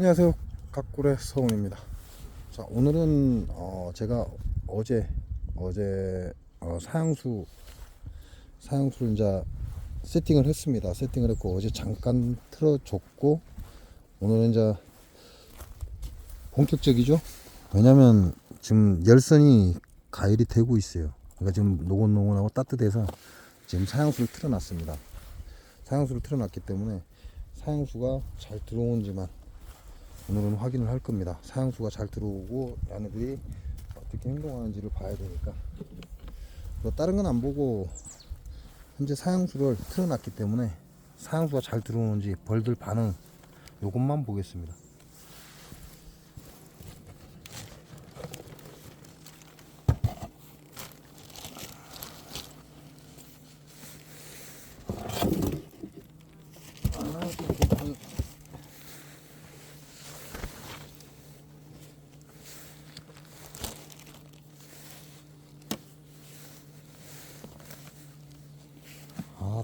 안녕하세요. 각굴의 서훈입니다. 자, 오늘은 제가 어제 사양수를 이제 세팅을 했습니다. 세팅을 했고 어제 잠깐 틀어줬고 오늘은 이제 본격적이죠. 왜냐면 지금 열선이 가열이 되고 있어요. 그러니까 지금 노곤노곤하고 따뜻해서 지금 사양수를 틀어놨습니다. 사양수를 틀어놨기 때문에 사양수가 잘 들어오는지만 오늘은 확인을 할 겁니다. 사양수가 잘 들어오고 얘네들이 어떻게 행동하는지를 봐야 되니까. 다른 건 안 보고 현재 사양수를 틀어놨기 때문에 사양수가 잘 들어오는지 벌들 반응 요것만 보겠습니다.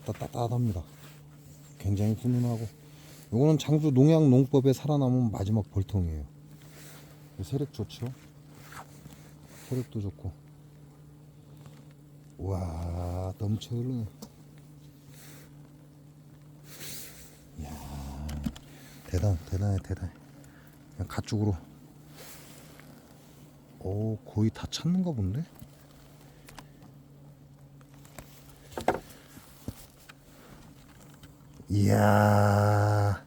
따뜻합니다. 굉장히 훈훈하고 요거는 장수 농약 농법에 살아남은 마지막 벌통이에요. 세력 좋죠. 세력도 좋고 와 넘쳐 흐르네. 이야 대단해. 그냥 가축으로 오 거의 다 찼는가 본데. 이야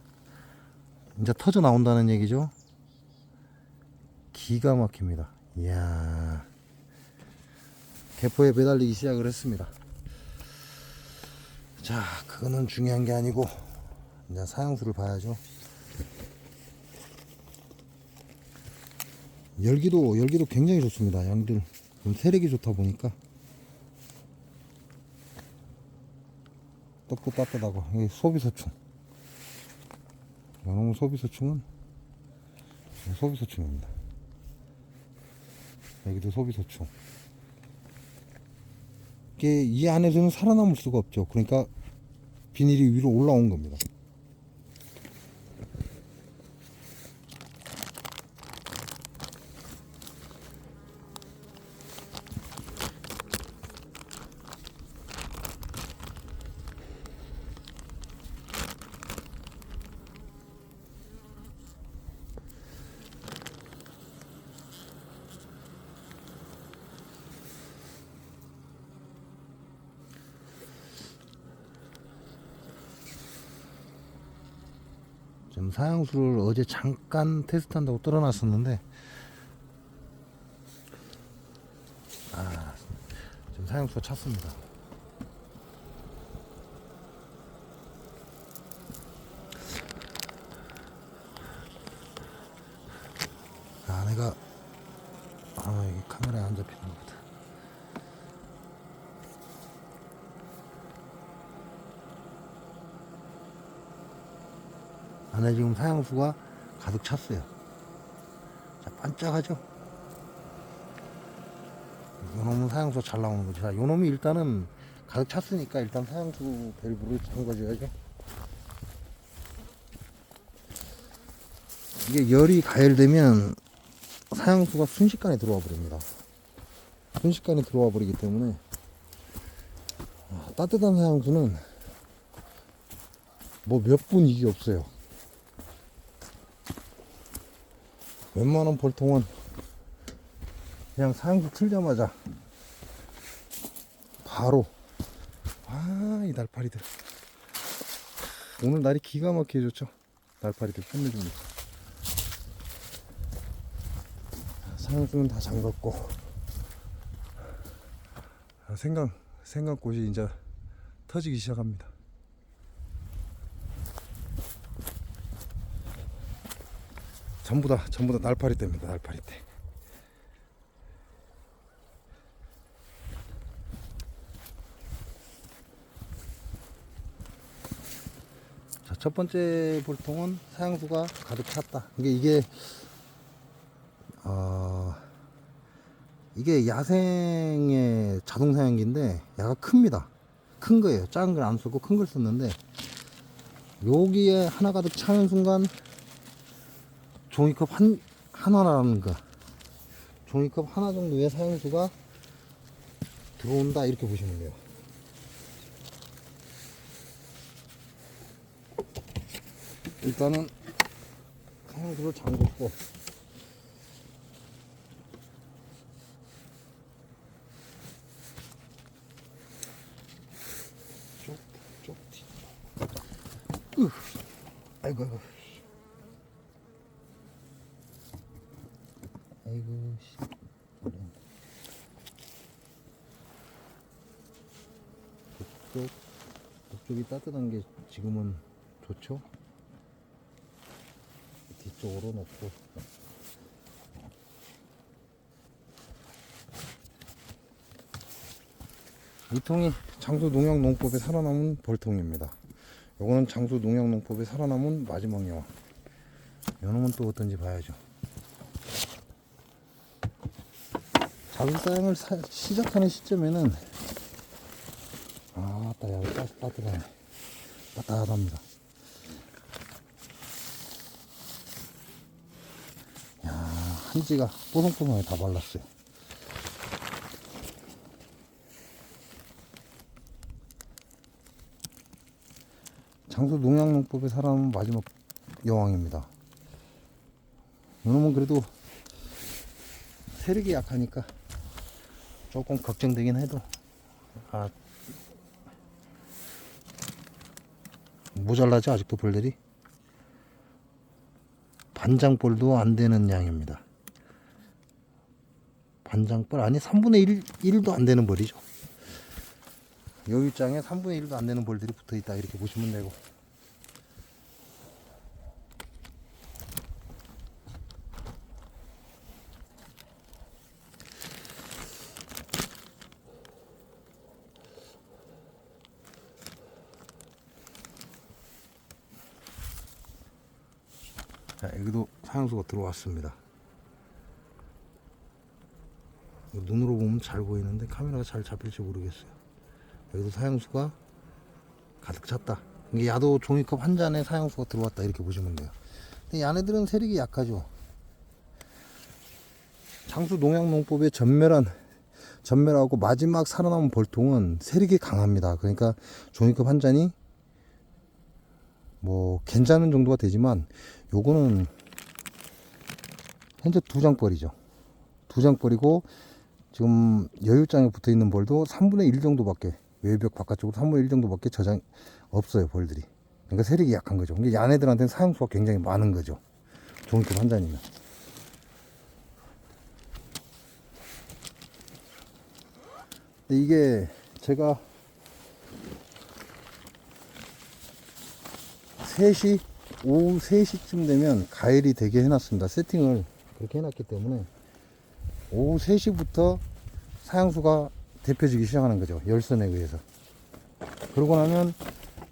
이제 터져 나온다는 얘기죠. 기가 막힙니다. 이야 개포에 매달리기 시작을 했습니다. 자 그거는 중요한 게 아니고 이제 사양수를 봐야죠. 열기도 굉장히 좋습니다. 양들 좀 세력이 좋다 보니까 덥고 따뜻하고. 여기 소비소충, 이놈의 소비소충은 소비소충입니다. 여기도 소비소충. 이게 이 안에서는 살아남을 수가 없죠. 그러니까 비닐이 위로 올라온 겁니다. 지금 사양수를 어제 잠깐 테스트한다고 떨어놨었는데 지금 사양수가 찼습니다. 내가 이게 카메라에 안 잡히는 것보다 안에 지금 사양수가 가득 찼어요. 자, 반짝하죠? 요놈은 사양수 잘 나오는 거죠. 자, 요놈이 일단은 가득 찼으니까 일단 사양수 밸브를 잠궈줘야죠. 이게 열이 가열되면 사양수가 순식간에 들어와 버립니다. 순식간에 들어와 버리기 때문에 따뜻한 사양수는 뭐 몇 분 이게 없어요. 웬만한 볼통은 그냥 사양수 틀자마자 바로 이 날파리들 오늘 날이 기가 막히게 좋죠. 날파리들 끝내줍니다. 사양수는 다 잠갔고 생강꽃이 이제 터지기 시작합니다. 전부 다 날파리 때입니다. 날파리 때. 자, 첫 번째 볼통은 사양수가 가득 찼다. 이게 야생의 자동 사양기인데 얘가 큽니다. 큰 거예요. 작은 걸 안 쓰고 큰 걸 썼는데 여기에 하나 가득 차는 순간 종이컵 하나라는 거, 종이컵 하나 정도의 사용수가 들어온다 이렇게 보시면 돼요. 일단은 사용수를 잠궜고 쪽 뒤. 아이고 아이고 씨. 이쪽이 따뜻한 게 지금은 좋죠. 뒤쪽으로 놓고 이 통이 장수농약농법에 살아남은 벌통입니다. 요거는 장수농약농법에 살아남은 마지막 여왕. 요놈은 또 어떤지 봐야죠. 자극사양을 시작하는 시점에는 아따 야 따뜻하네. 따뜻합니다. 야 한지가 뽀송뽀송하게 다 발랐어요. 장수농약농법에 살아남은 마지막 여왕입니다. 이놈은 그래도 세력이 약하니까 조금 걱정되긴 해도 모자라죠 아직도 벌들이. 반장벌도 안 되는 양입니다. 반장벌 아니 3분의 1도 안 되는 벌이죠. 여유장에 3분의 1도 안 되는 벌들이 붙어 있다 이렇게 보시면 되고. 자, 여기도 사양수가 들어왔습니다. 눈으로 보면 잘 보이는데 카메라가 잘 잡힐지 모르겠어요. 여기도 사양수가 가득 찼다. 이게 야도 종이컵 한 잔에 사양수가 들어왔다 이렇게 보시면 돼요. 근데 이 안에들은 세력이 약하죠. 장수농약농법의 전멸하고 마지막 살아남은 벌통은 세력이 강합니다. 그러니까 종이컵 한 잔이 뭐 괜찮은 정도가 되지만 요거는 현재 2장벌이죠. 2장벌이고 지금 여유장에 붙어 있는 벌도 3분의 1 정도밖에, 외벽 바깥쪽으로 3분의 1 정도밖에 저장 없어요 벌들이. 그러니까 세력이 약한 거죠. 근데 얘네들한테는 사용수가 굉장히 많은 거죠. 종이컵 한 잔이면. 근데 이게 제가 3시 오후 3시쯤 되면 가열이 되게 해놨습니다. 세팅을 그렇게 해놨기 때문에 오후 3시부터 사양수가 데펴지기 시작하는 거죠. 열선에 의해서. 그러고 나면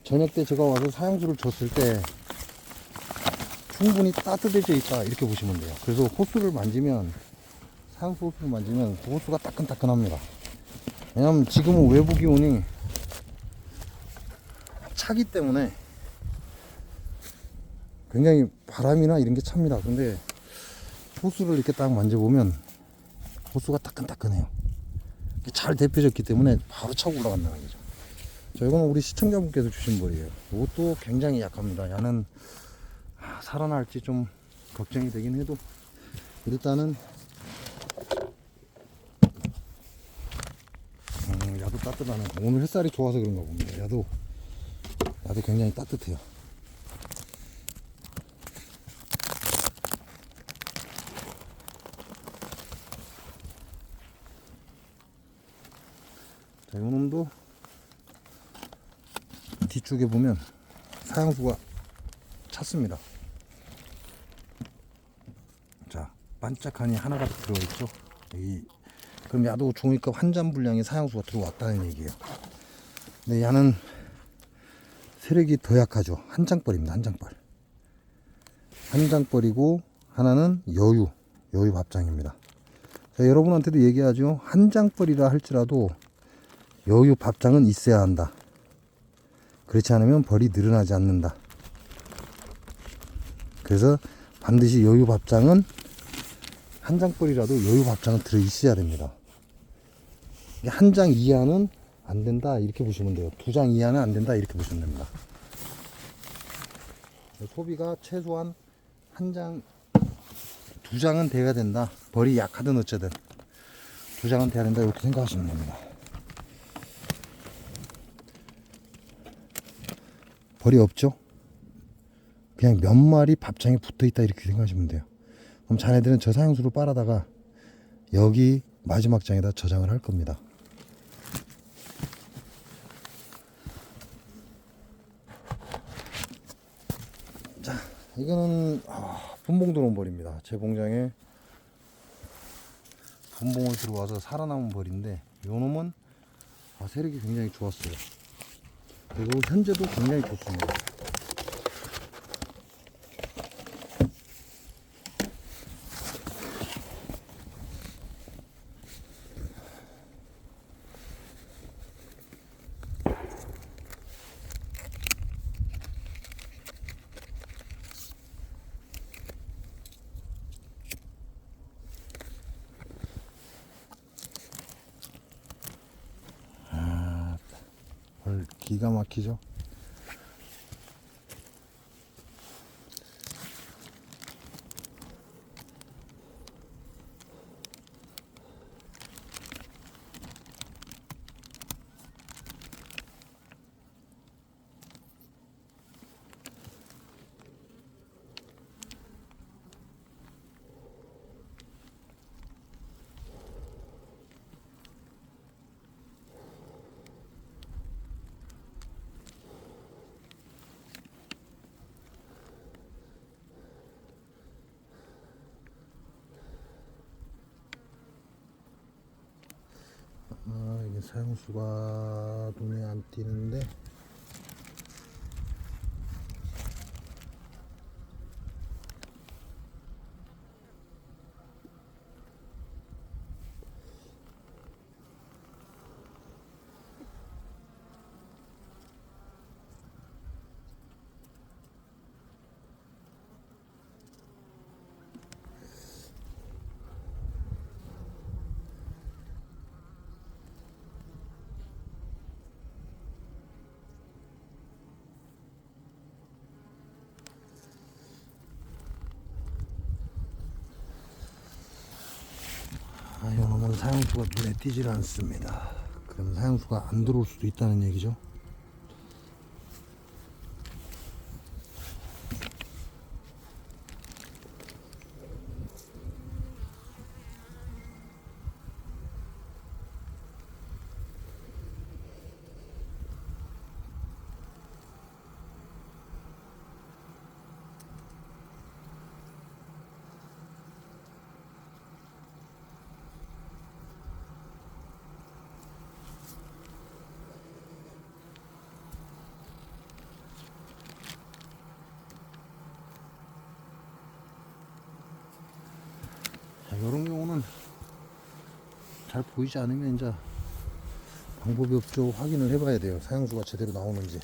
저녁 때 제가 와서 사양수를 줬을 때 충분히 따뜻해져 있다 이렇게 보시면 돼요. 그래서 호스를 만지면, 사양수 호스를 만지면 호스가 따끈따끈합니다. 왜냐면 지금은 외부 기온이 차기 때문에 굉장히 바람이나 이런 게 찹니다. 근데 호스를 이렇게 딱 만져보면 호스가 따끈따끈해요. 잘 데펴졌기 때문에 바로 차고 올라간다는 거죠. 자, 이거는 우리 시청자분께서 주신 벌이에요. 이것도 굉장히 약합니다. 얘는 살아날지 좀 걱정이 되긴 해도 일단은 야도 따뜻하네. 오늘 햇살이 좋아서 그런가 봅니다. 야도 굉장히 따뜻해요. 자, 요놈도 뒤쪽에 보면 사양수가 찼습니다. 자, 반짝하니 하나가 들어있죠. 그럼 야도 종이컵 한 잔 분량의 사양수가 들어왔다는 얘기예요. 근데 얘는 세력이 더 약하죠. 한 장벌입니다. 한 장벌. 한 장벌이고 하나는 여유 밥장입니다. 자, 여러분한테도 얘기하죠. 한 장벌이라 할지라도 여유 밥장은 있어야 한다. 그렇지 않으면 벌이 늘어나지 않는다. 그래서 반드시 여유밥장은 한 장벌이라도 여유밥장은 들어 있어야 됩니다. 한 장 이하는 안 된다 이렇게 보시면 돼요. 2장 이하는 안 된다 이렇게 보시면 됩니다. 소비가 최소한 한 장, 2장은 돼야 된다. 벌이 약하든 어쩌든 2장은 돼야 된다 이렇게 생각하시면 됩니다. 벌이 없죠? 그냥 몇 마리 밥장에 붙어 있다 이렇게 생각하시면 돼요. 그럼 자네들은 저 사형수를 빨아다가 여기 마지막 장에다 저장을 할 겁니다. 자, 이거는 분봉 들어온 벌입니다. 제 봉장에 분봉을 들어와서 살아남은 벌인데 요 놈은 세력이 굉장히 좋았어요. 그리고 현재도 굉장히 좋습니다. 벌 기가 막히죠? 이게 사용수가 눈에 안 띄는데 이놈은 사용수가 눈에 띄질 않습니다. 그럼 사용수가 안 들어올 수도 있다는 얘기죠. 자, 이런 경우는 잘 보이지 않으면 이제 방법이 없죠. 확인을 해봐야 돼요. 사용수가 제대로 나오는지.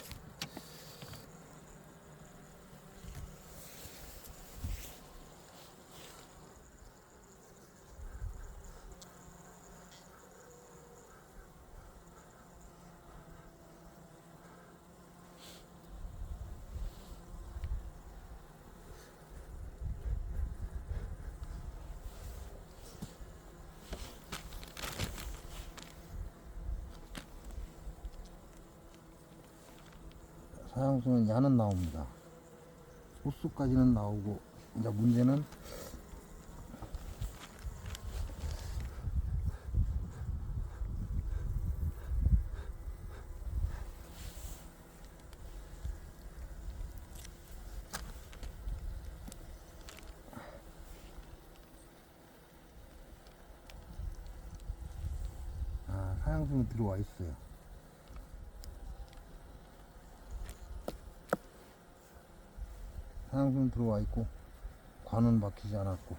사용수는 야는 나옵니다. 소수까지는 나오고 이제 문제는 사용수는 들어와 있어요. 사용수는 들어와 있고 관은 막히지 않았고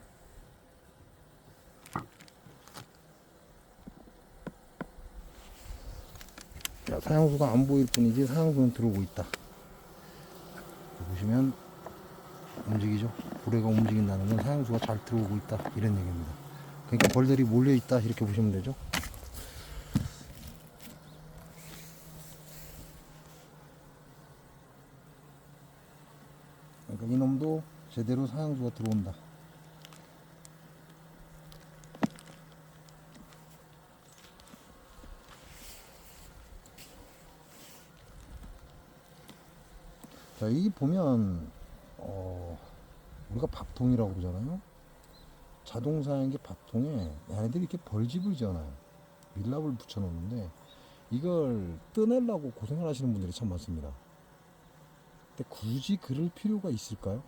사용수가 안 보일 뿐이지 사용수는 들어오고 있다. 보시면 움직이죠. 고래가 움직인다는 건 사형수가 잘 들어오고 있다 이런 얘기입니다. 그러니까 벌들이 몰려 있다 이렇게 보시면 되죠. 그러니까 이놈도 제대로 사형수가 들어온다. 자, 이 보면 우리가 밥통이라고 그러잖아요. 자동 사양기 밥통에 얘네들이 이렇게 벌집을 지어놔요. 밀랍을 붙여 놓는데 이걸 떼내려고 고생을 하시는 분들이 참 많습니다. 근데 굳이 그럴 필요가 있을까요?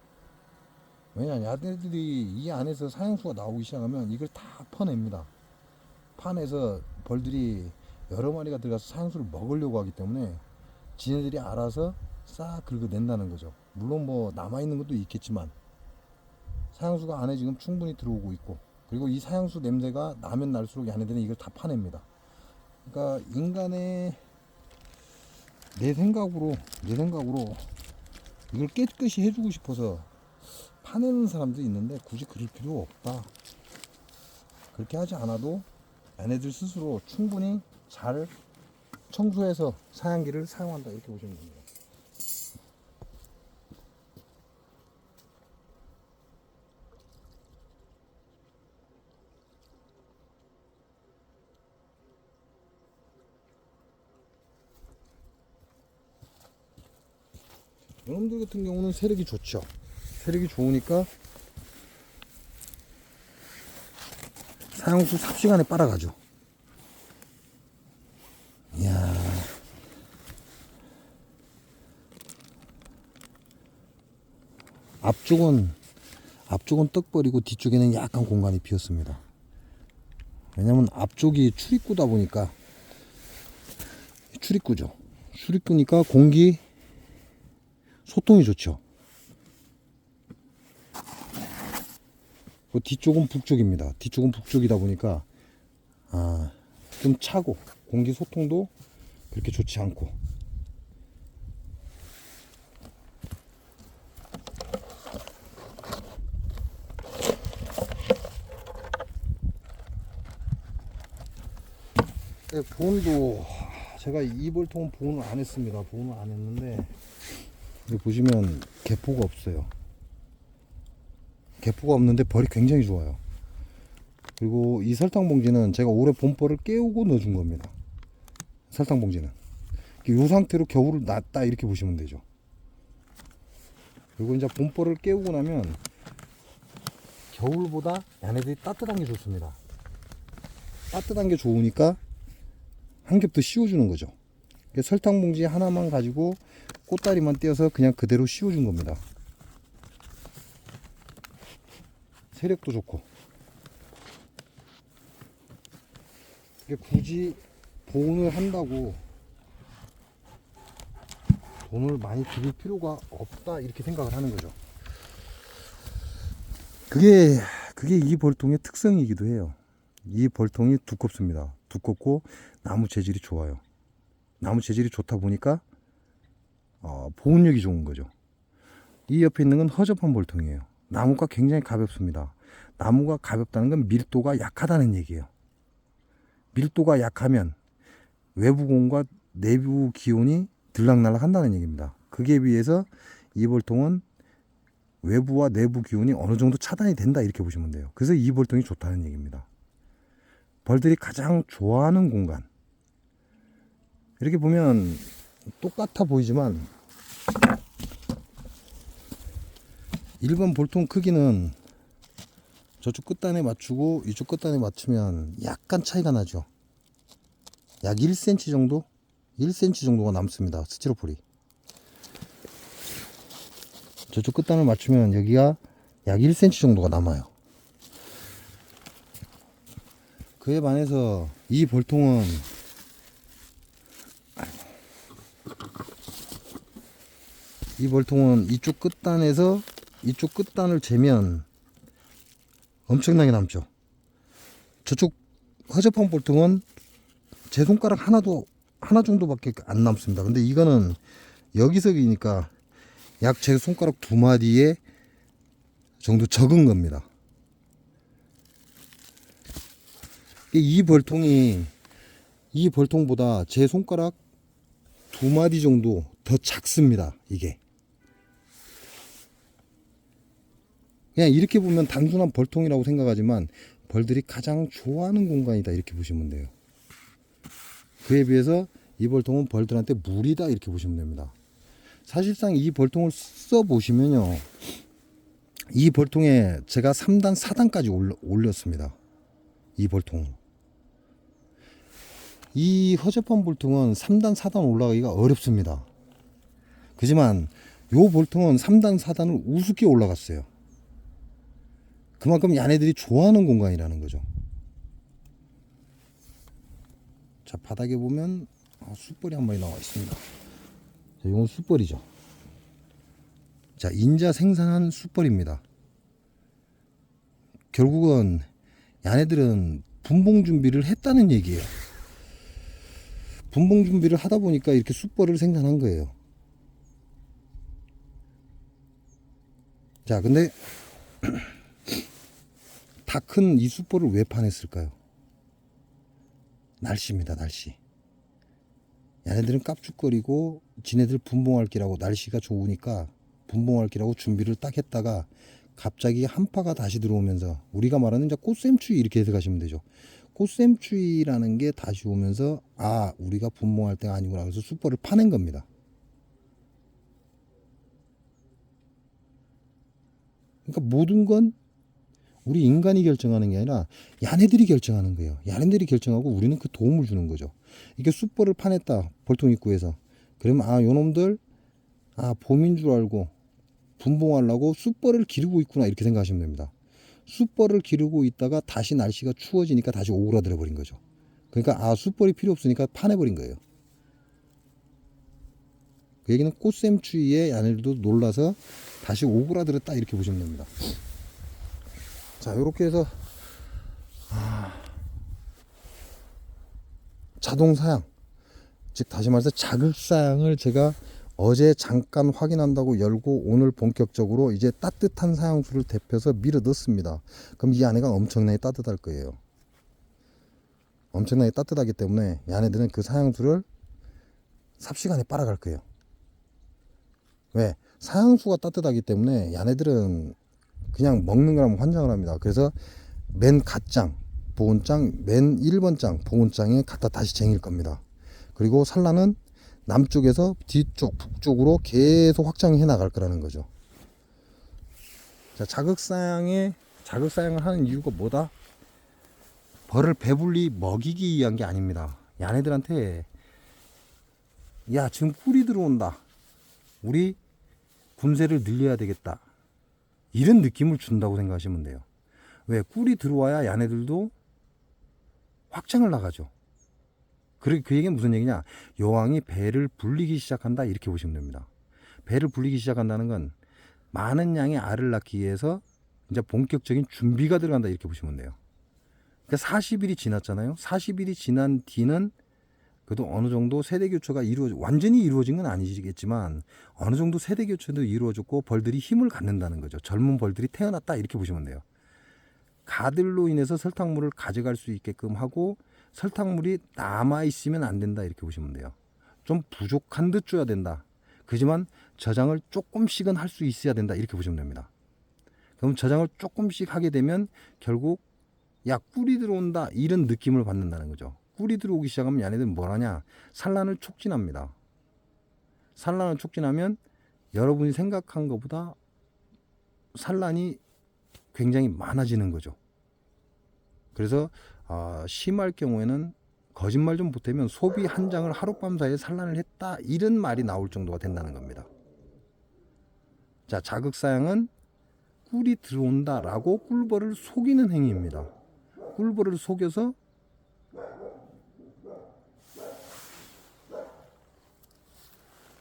왜냐, 얘네들이 이 안에서 사형수가 나오기 시작하면 이걸 다 퍼냅니다. 파내서 벌들이 여러 마리가 들어가서 사형수를 먹으려고 하기 때문에 지네들이 알아서 싹 긁어낸다는 거죠. 물론 뭐 남아있는 것도 있겠지만 사형수가 안에 지금 충분히 들어오고 있고, 그리고 이 사형수 냄새가 나면 날수록 얘네들은 이걸 다 파냅니다. 그러니까 인간의 내 생각으로 이걸 깨끗이 해주고 싶어서 파내는 사람도 있는데 굳이 그럴 필요 없다. 그렇게 하지 않아도 얘네들 스스로 충분히 잘 청소해서 사양기를 사용한다 이렇게 보시면 됩니다. 이놈들 같은 경우는 세력이 좋죠. 세력이 좋으니까 사형수 삽시간에 빨아가죠. 이야, 앞쪽은 떡 버리고 뒤쪽에는 약간 공간이 비었습니다. 왜냐면 앞쪽이 출입구다 보니까, 출입구죠. 출입구니까 공기 소통이 좋죠. 뒤쪽은 북쪽입니다. 뒤쪽은 북쪽이다 보니까 좀 차고 공기 소통도 그렇게 좋지 않고. 네, 보온도 제가 이 벌통은 보온을 안 했습니다. 보온을 안 했는데 여기 보시면 개포가 없어요. 개포가 없는데 벌이 굉장히 좋아요. 그리고 이 설탕 봉지는 제가 올해 봄벌을 깨우고 넣어준 겁니다. 설탕 봉지는 이 상태로 겨울을 놨다 이렇게 보시면 되죠. 그리고 이제 봄벌을 깨우고 나면 겨울보다 얘네들이 따뜻한 게 좋습니다. 따뜻한 게 좋으니까 한 겹 더 씌워주는 거죠. 설탕 봉지 하나만 가지고 꽃다리만 떼어서 그냥 그대로 씌워준 겁니다. 세력도 좋고. 굳이 보온을 한다고 돈을 많이 들일 필요가 없다 이렇게 생각을 하는 거죠. 그게 이 벌통의 특성이기도 해요. 이 벌통이 두껍습니다. 두껍고 나무 재질이 좋아요. 나무 재질이 좋다 보니까 보온력이 좋은 거죠. 이 옆에 있는 건 허접한 벌통이에요. 나무가 굉장히 가볍습니다. 나무가 가볍다는 건 밀도가 약하다는 얘기예요. 밀도가 약하면 외부 공과 내부 기온이 들락날락 한다는 얘기입니다. 그에 비해서 이 벌통은 외부와 내부 기온이 어느 정도 차단이 된다 이렇게 보시면 돼요. 그래서 이 벌통이 좋다는 얘기입니다. 벌들이 가장 좋아하는 공간. 이렇게 보면 똑같아 보이지만 일반 벌통 크기는 저쪽 끝단에 맞추고 이쪽 끝단에 맞추면 약간 차이가 나죠. 약 1cm 정도? 1cm 정도가 남습니다. 스티로폴이. 저쪽 끝단을 맞추면 여기가 약 1cm 정도가 남아요. 그에 반해서 이 벌통은 이쪽 끝단에서 이쪽 끝단을 재면 엄청나게 남죠. 저쪽 허접한 벌통은 제 손가락 하나 정도밖에 안 남습니다. 근데 이거는 여기서기니까 약 제 손가락 두 마디에 정도 적은 겁니다. 이 벌통보다 제 손가락 2마디 정도 더 작습니다. 이게 그냥 이렇게 보면 단순한 벌통이라고 생각하지만 벌들이 가장 좋아하는 공간이다 이렇게 보시면 돼요. 그에 비해서 이 벌통은 벌들한테 무리다 이렇게 보시면 됩니다. 사실상 이 벌통을 써 보시면요, 이 벌통에 제가 3단 4단까지 올렸습니다. 이 벌통, 이 허접한 벌통은 3단 4단 올라가기가 어렵습니다. 그지만 요 벌통은 3단 4단을 우습게 올라갔어요. 그만큼 얘네들이 좋아하는 공간이라는 거죠. 자, 바닥에 보면 숯벌이 한 마리 나와 있습니다. 자, 이건 숯벌이죠. 자, 인자 생산한 숯벌입니다. 결국은 얘네들은 분봉 준비를 했다는 얘기예요. 분봉 준비를 하다 보니까 이렇게 숯벌을 생산한 거예요. 자, 근데 다 큰 이 숯벌을 왜 파냈을까요? 날씨입니다. 날씨. 얘네들은 깝죽거리고 지네들 분봉할 기라고, 날씨가 좋으니까 분봉할 기라고 준비를 딱 했다가 갑자기 한파가 다시 들어오면서, 우리가 말하는 이제 꽃샘추위 이렇게 해석하시면 되죠. 꽃샘추위라는 게 다시 오면서 우리가 분봉할 때가 아니구나, 그래서 숯벌을 파낸 겁니다. 그러니까 모든 건 우리 인간이 결정하는 게 아니라 야네들이 결정하는 거예요. 야네들이 결정하고 우리는 그 도움을 주는 거죠. 이게 숯벌을 파냈다, 벌통 입구에서. 그러면 요놈들 봄인 줄 알고 분봉하려고 숯벌을 기르고 있구나 이렇게 생각하시면 됩니다. 숯벌을 기르고 있다가 다시 날씨가 추워지니까 다시 오그라들어 버린 거죠. 그러니까 숯벌이 필요 없으니까 파내버린 거예요. 그 얘기는 꽃샘추위에 야네들도 놀라서 다시 오그라들었다 이렇게 보시면 됩니다. 자, 이렇게 해서 자동 사양, 즉 다시 말해서 자극 사양을 제가 어제 잠깐 확인한다고 열고 오늘 본격적으로 이제 따뜻한 사양수를 데펴서 밀어 넣습니다. 그럼 이 안에가 엄청나게 따뜻할 거예요. 엄청나게 따뜻하기 때문에 얘네들은 그 사양수를 삽시간에 빨아갈 거예요. 왜? 사양수가 따뜻하기 때문에 얘네들은 그냥 먹는 거라면 환장을 합니다. 그래서 맨 갓장, 보온장, 맨 1번 장, 보온장에 갖다 다시 쟁일 겁니다. 그리고 산란은 남쪽에서 뒤쪽, 북쪽으로 계속 확장해 나갈 거라는 거죠. 자, 자극사양을 하는 이유가 뭐다? 벌을 배불리 먹이기 위한 게 아닙니다. 얘네들한테 지금 꿀이 들어온다, 우리 군세를 늘려야 되겠다, 이런 느낌을 준다고 생각하시면 돼요. 왜? 꿀이 들어와야 얘네들도 확장을 나가죠. 그 얘기는 무슨 얘기냐? 여왕이 배를 불리기 시작한다 이렇게 보시면 됩니다. 배를 불리기 시작한다는 건 많은 양의 알을 낳기 위해서 이제 본격적인 준비가 들어간다 이렇게 보시면 돼요. 그러니까 40일이 지났잖아요. 40일이 지난 뒤는 그래도 어느 정도 세대 교체가 완전히 이루어진 건 아니겠지만 어느 정도 세대 교체도 이루어졌고 벌들이 힘을 갖는다는 거죠. 젊은 벌들이 태어났다 이렇게 보시면 돼요. 가들로 인해서 설탕물을 가져갈 수 있게끔 하고 설탕물이 남아있으면 안 된다 이렇게 보시면 돼요. 좀 부족한 듯 줘야 된다. 그지만 저장을 조금씩은 할 수 있어야 된다 이렇게 보시면 됩니다. 그럼 저장을 조금씩 하게 되면 결국 꿀이 들어온다 이런 느낌을 받는다는 거죠. 꿀이 들어오기 시작하면 얘네들은 뭘 하냐? 산란을 촉진합니다. 산란을 촉진하면 여러분이 생각한 것보다 산란이 굉장히 많아지는 거죠. 그래서 심할 경우에는 거짓말 좀 보태면 소비 한 장을 하룻밤 사이에 산란을 했다 이런 말이 나올 정도가 된다는 겁니다. 자, 자극사양은 꿀이 들어온다라고 꿀벌을 속이는 행위입니다. 꿀벌을 속여서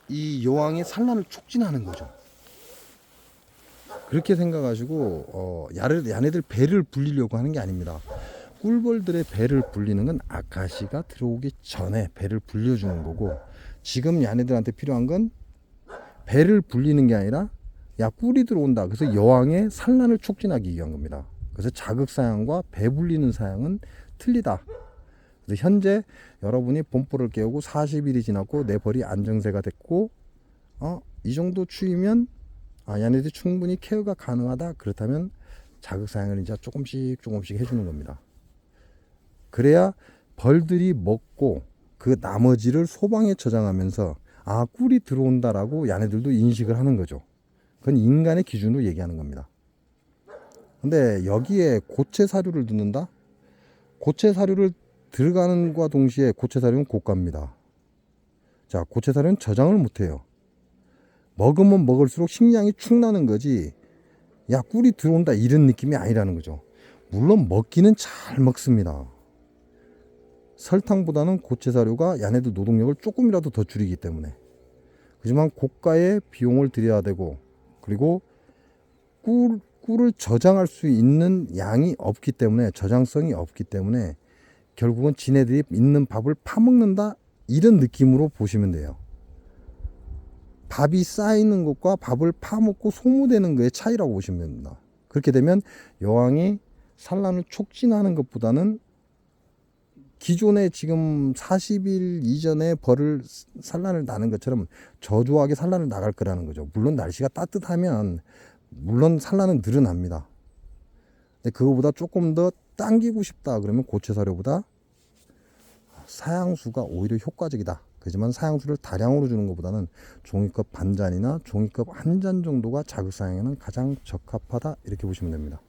이 여왕의 산란을 촉진하는 거죠. 그렇게 생각하시고 얘네들 배를 불리려고 하는 게 아닙니다. 꿀벌들의 배를 불리는 건 아가씨가 들어오기 전에 배를 불려주는 거고, 지금 얘네들한테 필요한 건 배를 불리는 게 아니라 야 꿀이 들어온다. 그래서 여왕의 산란을 촉진하기 위한 겁니다. 그래서 자극사양과 배불리는 사양은 틀리다. 그래서 현재 여러분이 본볼을 깨우고 40일이 지났고 내 벌이 안정세가 됐고 이 정도 추위면 얘네들이 충분히 케어가 가능하다. 그렇다면 자극사양을 이제 조금씩 해주는 겁니다. 그래야 벌들이 먹고 그 나머지를 소방에 저장하면서 꿀이 들어온다라고 얘네들도 인식을 하는 거죠. 그건 인간의 기준으로 얘기하는 겁니다. 근데 여기에 고체 사료를 넣는다? 고체 사료를 들어가는 것과 동시에 고체 사료는 고가입니다. 자, 고체 사료는 저장을 못해요. 먹으면 먹을수록 식량이 축 나는 거지, 야 꿀이 들어온다 이런 느낌이 아니라는 거죠. 물론 먹기는 잘 먹습니다. 설탕보다는 고체 사료가 얘네들 노동력을 조금이라도 더 줄이기 때문에. 하지만 고가의 비용을 들여야 되고, 그리고 꿀을 저장할 수 있는 양이 없기 때문에, 저장성이 없기 때문에 결국은 지네들이 있는 밥을 파먹는다 이런 느낌으로 보시면 돼요. 밥이 쌓이는 것과 밥을 파먹고 소모되는 것의 차이라고 보시면 됩니다. 그렇게 되면 여왕이 산란을 촉진하는 것보다는 기존에 지금 40일 이전에 벌을 산란을 나는 것처럼 저조하게 산란을 나갈 거라는 거죠. 물론 날씨가 따뜻하면 물론 산란은 늘어납니다. 근데 그거보다 조금 더 당기고 싶다 그러면 고체 사료보다 사양수가 오히려 효과적이다. 하지만 사양수를 다량으로 주는 것보다는 종이컵 반잔이나 종이컵 한 잔 정도가 자극사양에는 가장 적합하다 이렇게 보시면 됩니다.